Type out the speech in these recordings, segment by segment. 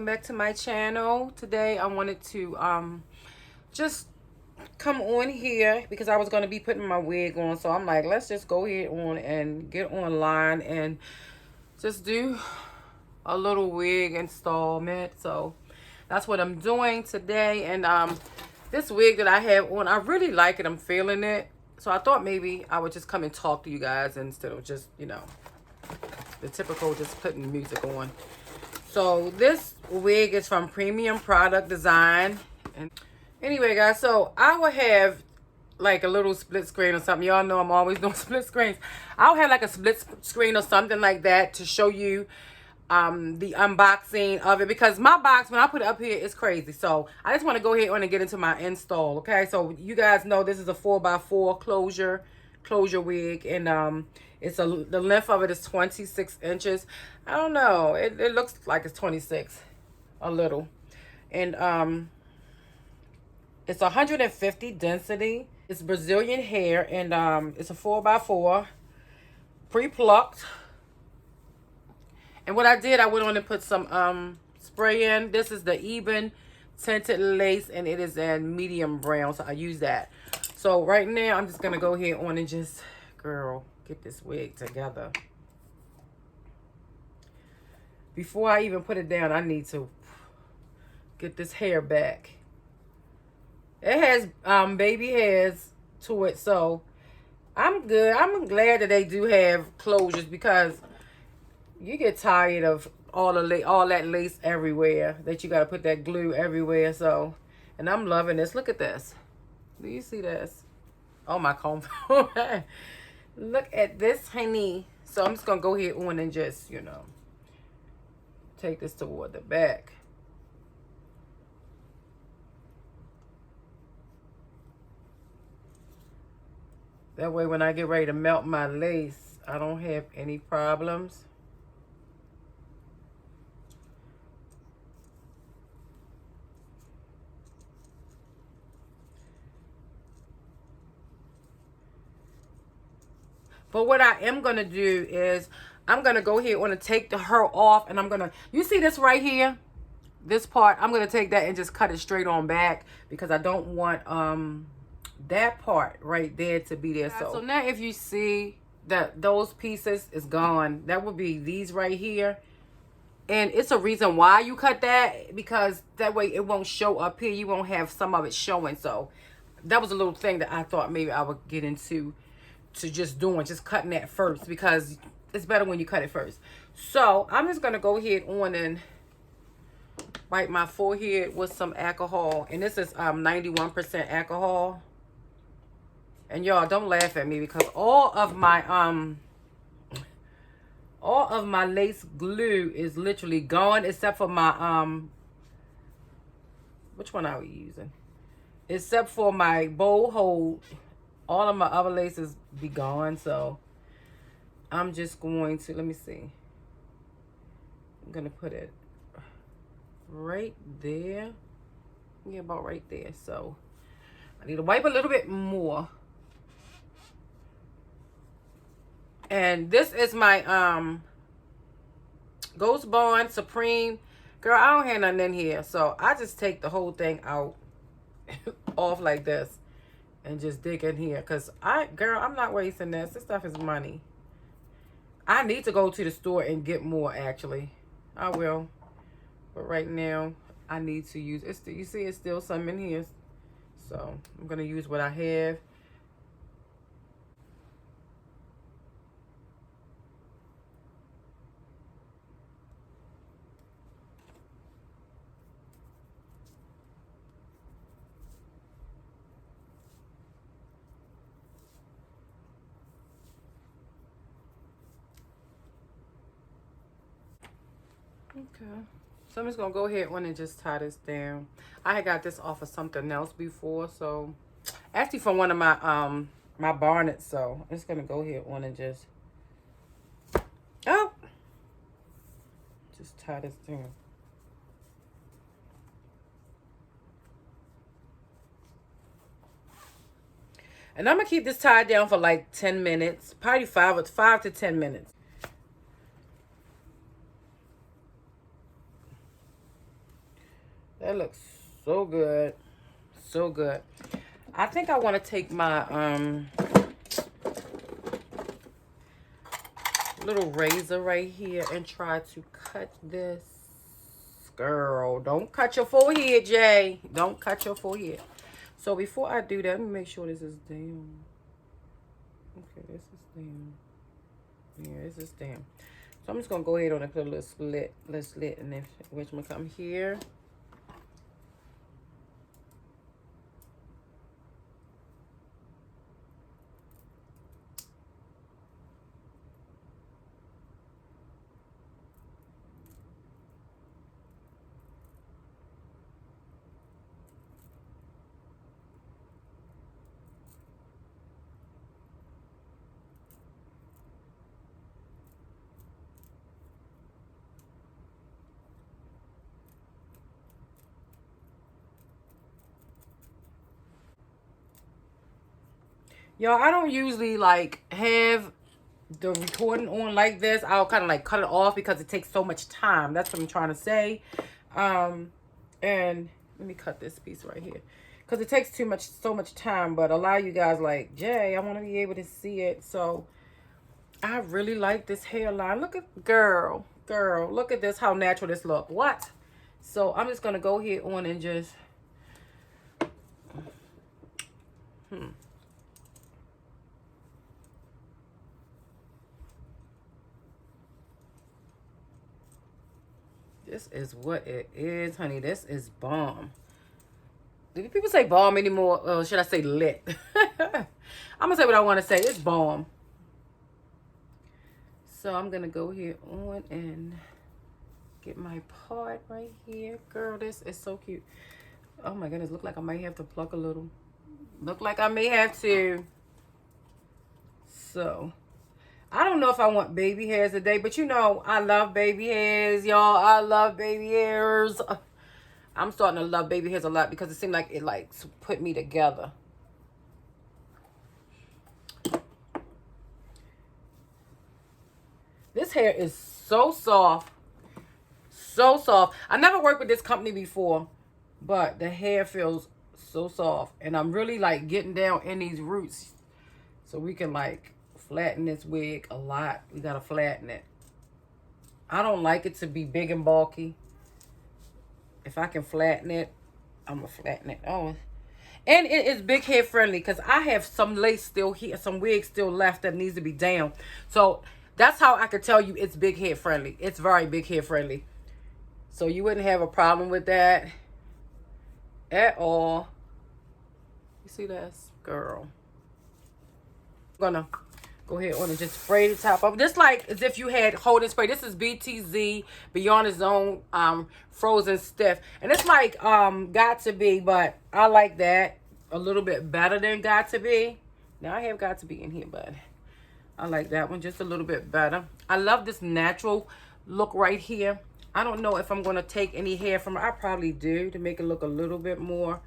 welcome back to my channel. Today I wanted to just come on here because I was going to be putting my wig on, so I'm like, let's just go ahead on and get online and just do a little wig installment. So that's what I'm doing today. And this wig that I have on, I really like it. I'm feeling it, so I thought maybe I would just come and talk to you guys instead of just, you know, the typical just putting music on. So this wig is from Premium Product Design. And anyway, guys, so I will have like a little split screen or something. Y'all know I'm always doing split screens. I'll have like a split screen or something like that to show you the unboxing of it, because my box, when I put it up here, it's crazy. So I just want to go ahead on and get into my install. Okay, so you guys know this is a 4x4 closure wig, and it's the length of it is 26 inches. I don't know, it looks like it's 26 a little, and it's 150 density. It's Brazilian hair, and it's a 4x4 pre-plucked. And what I did, I went on and put some spray in. This is the Ebin Tinted Lace, and it is in medium brown, so I use that. So right now, I'm just going to go ahead on and just, girl, get this wig together. Before I even put it down, I need to get this hair back. It has baby hairs to it, so I'm good. I'm glad that they do have closures, because you get tired of all that lace everywhere, that you got to put that glue everywhere. So, and I'm loving this. Look at this. Do you see this? Oh, my comb. Look at this, honey. So I'm just going to go ahead on and just, you know, take this toward the back. That way when I get ready to melt my lace, I don't have any problems. But what I am going to do is I'm going to go ahead and take her off, and I'm going to, you see this right here? This part, I'm going to take that and just cut it straight on back, because I don't want that part right there to be there. So now if you see that those pieces is gone, that would be these right here. And it's a reason why you cut that, because that way it won't show up here. You won't have some of it showing. So that was a little thing that I thought maybe I would get into, to just cutting that first, because it's better when you cut it first. So I'm just going to go ahead on and wipe my forehead with some alcohol, and this is 91% alcohol. And y'all, don't laugh at me, because all of my lace glue is literally gone, except for my which one are we using? Except for my bow hold. All of my other laces be gone, so I'm just going to, let me see. I'm going to put it right there. Yeah, about right there. So I need to wipe a little bit more. And this is my Ghost Bond Supreme. Girl, I don't have nothing in here, so I just take the whole thing out off like this. And just dig in here, because girl, I'm not wasting this. This stuff is money. I need to go to the store and get more, actually. I will. But right now, I need to use it. You see, it's still some in here. So I'm going to use what I have. Okay, so I'm just gonna go ahead and just tie this down. I had got this off of something else before, so actually from one of my my bonnets. So I'm just gonna go ahead and just tie this down. And I'm gonna keep this tied down for like 10 minutes, probably 5 to 10 minutes. That looks so good. So good. I think I want to take my little razor right here and try to cut this. Girl, don't cut your forehead, Jay. Don't cut your forehead. So before I do that, let me make sure this is down. Okay, this is down. Yeah, this is down. So I'm just gonna go ahead on and put a little slit, and then which one come here. Y'all, I don't usually like have the recording on like this. I'll kind of like cut it off because it takes so much time. That's what I'm trying to say. And let me cut this piece right here because it takes so much time. But a lot of you guys like, Jay, I want to be able to see it. So I really like this hairline. Look at girl, look at this, how natural this look. What? So I'm just gonna go here on and just This is what it is, honey. This is bomb. Do people say bomb anymore? Or should I say lit? I'm gonna say what I want to say. It's bomb. So I'm gonna go here on and get my part right here. Girl, this is so cute. Oh my goodness, look like I might have to pluck a little. Look like I may have to. So I don't know if I want baby hairs today, but you know, I love baby hairs, y'all. I love baby hairs. I'm starting to love baby hairs a lot because it seemed like it like put me together. This hair is so soft. So soft. I never worked with this company before, but the hair feels so soft. And I'm really like getting down in these roots so we can like flatten this wig a lot. We gotta flatten it. I don't like it to be big and bulky. If I can flatten it, I'm gonna flatten it. Oh, and it is big head friendly because I have some lace still here, some wig still left that needs to be down. So that's how I could tell you it's big head friendly. It's very big head friendly. So you wouldn't have a problem with that at all. You see this, girl? I'm gonna go ahead on and just spray the top of just like as if you had holding spray. This is BTZ Beyond the Zone Frozen Stiff, and it's like Got to Be, but I like that a little bit better than Got to Be. Now I have Got to Be in here, but I like that one just a little bit better. I love this natural look right here. I don't know if I'm gonna take any hair from it. I probably do to make it look a little bit more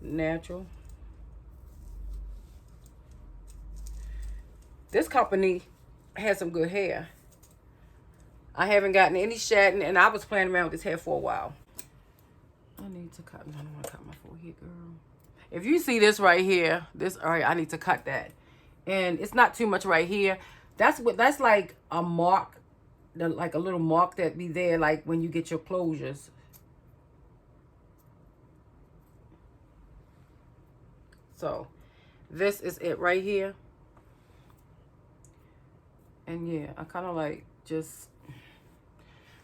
natural. This company has some good hair. I haven't gotten any shedding, and I was playing around with this hair for a while. I need to cut. I don't want to cut my forehead, girl. If you see this right here, this all right, I need to cut that, and it's not too much right here. That's like a mark, like a little mark that be there, like when you get your closures. So, this is it right here. And yeah, I kind of like just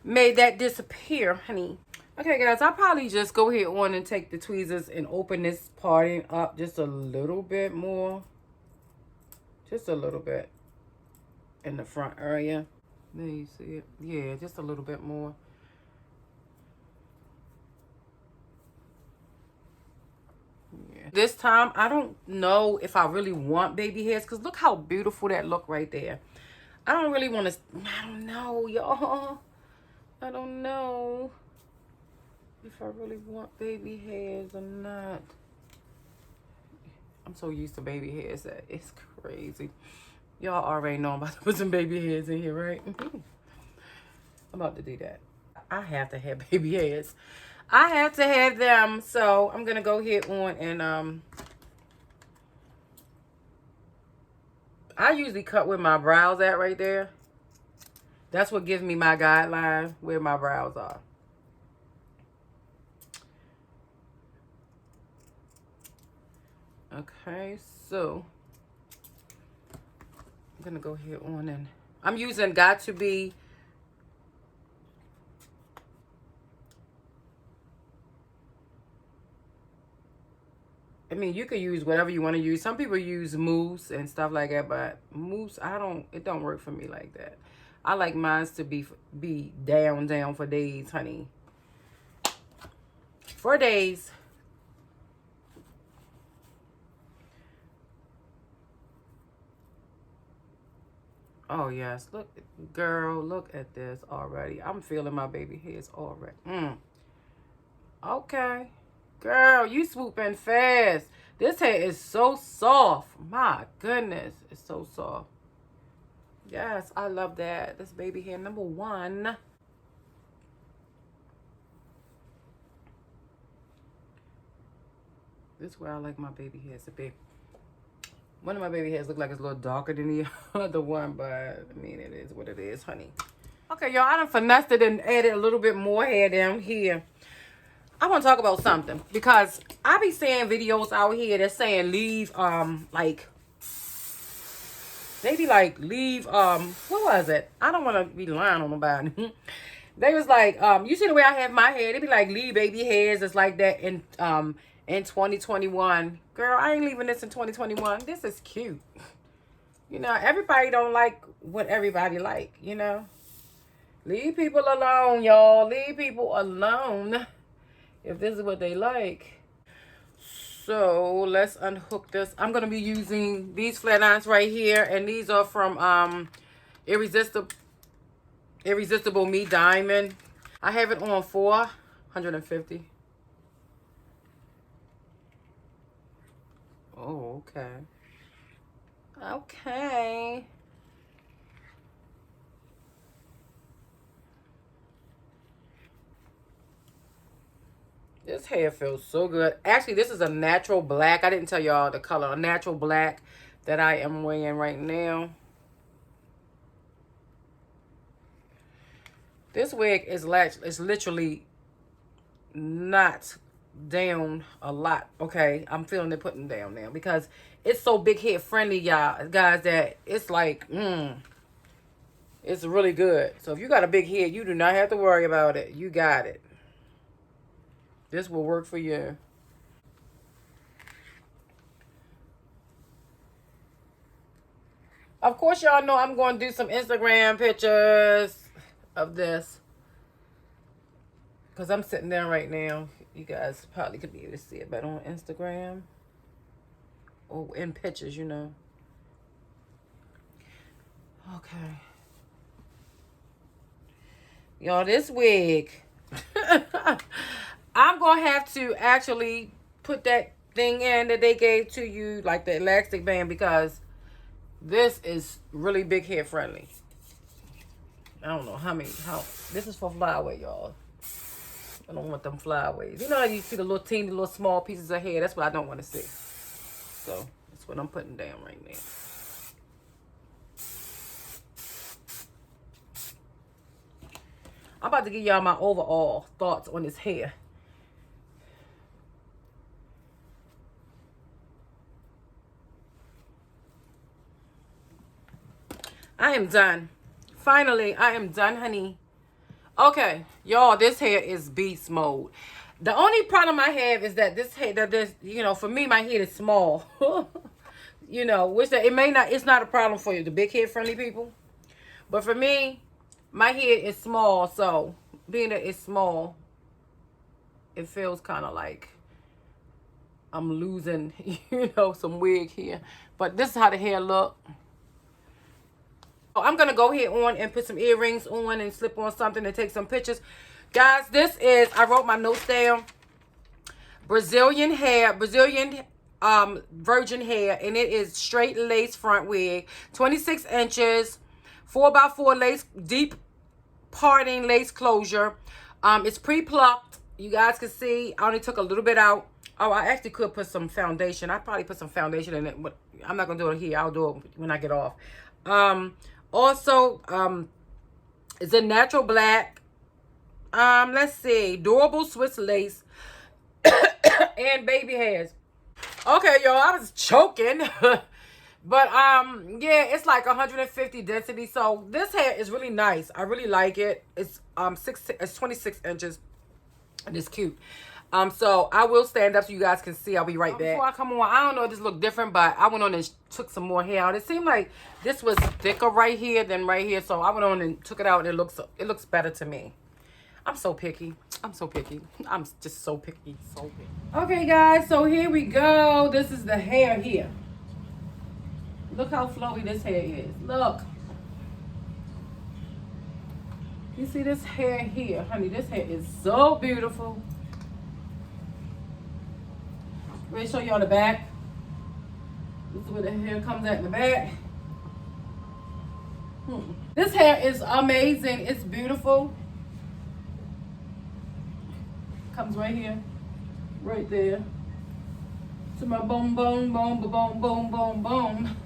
made that disappear, honey. Okay, guys, I'll probably just go ahead on and take the tweezers and open this parting up just a little bit more. Just a little bit in the front area. There you see it. Yeah, just a little bit more. Yeah. This time, I don't know if I really want baby hairs because look how beautiful that look right there. I don't really want to, I don't know, y'all. I don't know if I really want baby hairs or not. I'm so used to baby hairs that it's crazy. Y'all already know I'm about to put some baby hairs in here, right? I'm about to do that. I have to have baby hairs. I have to have them, so I'm gonna go ahead on and I usually cut where my brows at right there. That's what gives me my guideline where my brows are. Okay, so I'm gonna go ahead on and I'm using Got2b. I mean, you can use whatever you want to use. Some people use mousse and stuff like that, but mousse, it don't work for me like that. I like mine to be down for days, honey. For days. Oh, yes. Look, girl, look at this already. I'm feeling my baby hairs already. Okay. Girl, you swooping fast. This hair is so soft. My goodness. It's so soft. Yes, I love that. This baby hair number 1. This is where I like my baby hairs to be. One of my baby hairs look like it's a little darker than the other one, but I mean, it is what it is, honey. Okay, y'all, I done finessed it and added a little bit more hair down here. I want to talk about something because I be seeing videos out here that saying leave, like, they be like, leave, what was it? I don't want to be lying on nobody. They was like, you see the way I have my hair? They be like, leave baby hairs. It's like that in 2021. Girl, I ain't leaving this in 2021. This is cute. You know, everybody don't like what everybody like, you know. Leave people alone, y'all. Leave people alone if this is what they like. So let's unhook this. I'm going to be using these flat irons right here. And these are from Irresistible Me Diamond. I have it on $450. Oh, okay. Okay. This hair feels so good. Actually, this is a natural black. I didn't tell y'all the color. A natural black that I am wearing right now. This wig is literally not down a lot. Okay, I'm feeling it putting down now because it's so big head friendly, y'all guys, that it's like it's really good. So if you got a big head, you do not have to worry about it. You got it. This will work for you. Of course, y'all know I'm going to do some Instagram pictures of this because I'm sitting down right now. You guys probably could be able to see it better on Instagram or in pictures, you know. Okay. Y'all, this wig, I'm going to have to actually put that thing in that they gave to you, like the elastic band, because this is really big hair friendly. I don't know how this is for flyway, y'all. I don't want them flyaways. You know how you see the little teeny, little small pieces of hair? That's what I don't want to see. So, that's what I'm putting down right now. I'm about to give y'all my overall thoughts on this hair. I am done. Finally, I am done, honey. Okay, y'all, this hair is beast mode. The only problem I have is that this hair, you know, for me, my head is small. You know, which that it's not a problem for you, the big head friendly people. But for me, my head is small, so being that it's small, it feels kind of like I'm losing, you know, some wig here. But this is how the hair look. I'm going to go ahead on and put some earrings on and slip on something and take some pictures. Guys, this is, I wrote my notes down, Brazilian virgin hair, and it is straight lace front wig, 26 inches, 4x4 lace, deep parting lace closure. It's pre-plucked, You guys can see I only took a little bit out. Oh, I actually could put some foundation. I probably put some foundation in it, but I'm not gonna do it here. I'll do it when I get off. Also, it's a natural black. Let's see, durable Swiss lace and baby hairs. Okay, y'all, I was choking. But yeah, it's like 150 density. So this hair is really nice. I really like it. It's it's 26 inches. And it's cute. So I will stand up so you guys can see. I'll be right back. Before I come on, I don't know if this look different, but I went on and took some more hair out. It seemed like this was thicker right here than right here. So I went on and took it out, and it looks better to me. I'm so picky. I'm so picky. I'm just so picky. So picky. Okay, guys. So here we go. This is the hair here. Look how flowy this hair is. Look. You see this hair here, honey? This hair is so beautiful. Let me show you on the back. This is where the hair comes at in the back. This hair is amazing. It's beautiful. Comes right here, right there. To my boom, boom, boom, boom, boom, boom, boom.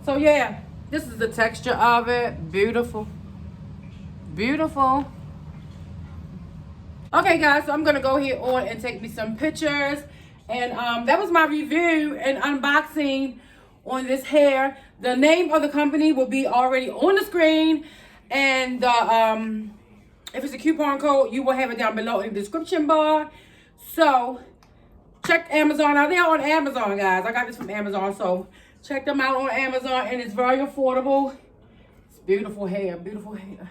So yeah, this is the texture of it. Beautiful. Beautiful. Okay, guys, so I'm going to go here on and take me some pictures. And that was my review and unboxing on this hair. The name of the company will be already on the screen. And if it's a coupon code, you will have it down below in the description bar. So check Amazon out. They're on Amazon, guys. I got this from Amazon, so check them out on Amazon, and it's very affordable. It's beautiful hair, beautiful hair,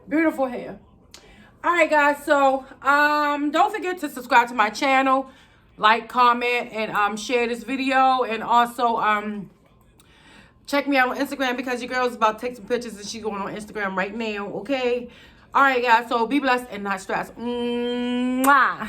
beautiful hair. All right, guys, so don't forget to subscribe to my channel, like, comment, and share this video, and also check me out on Instagram because your girl's about to take some pictures and she's going on Instagram right now, okay? All right, guys, so be blessed and not stressed. Mwah.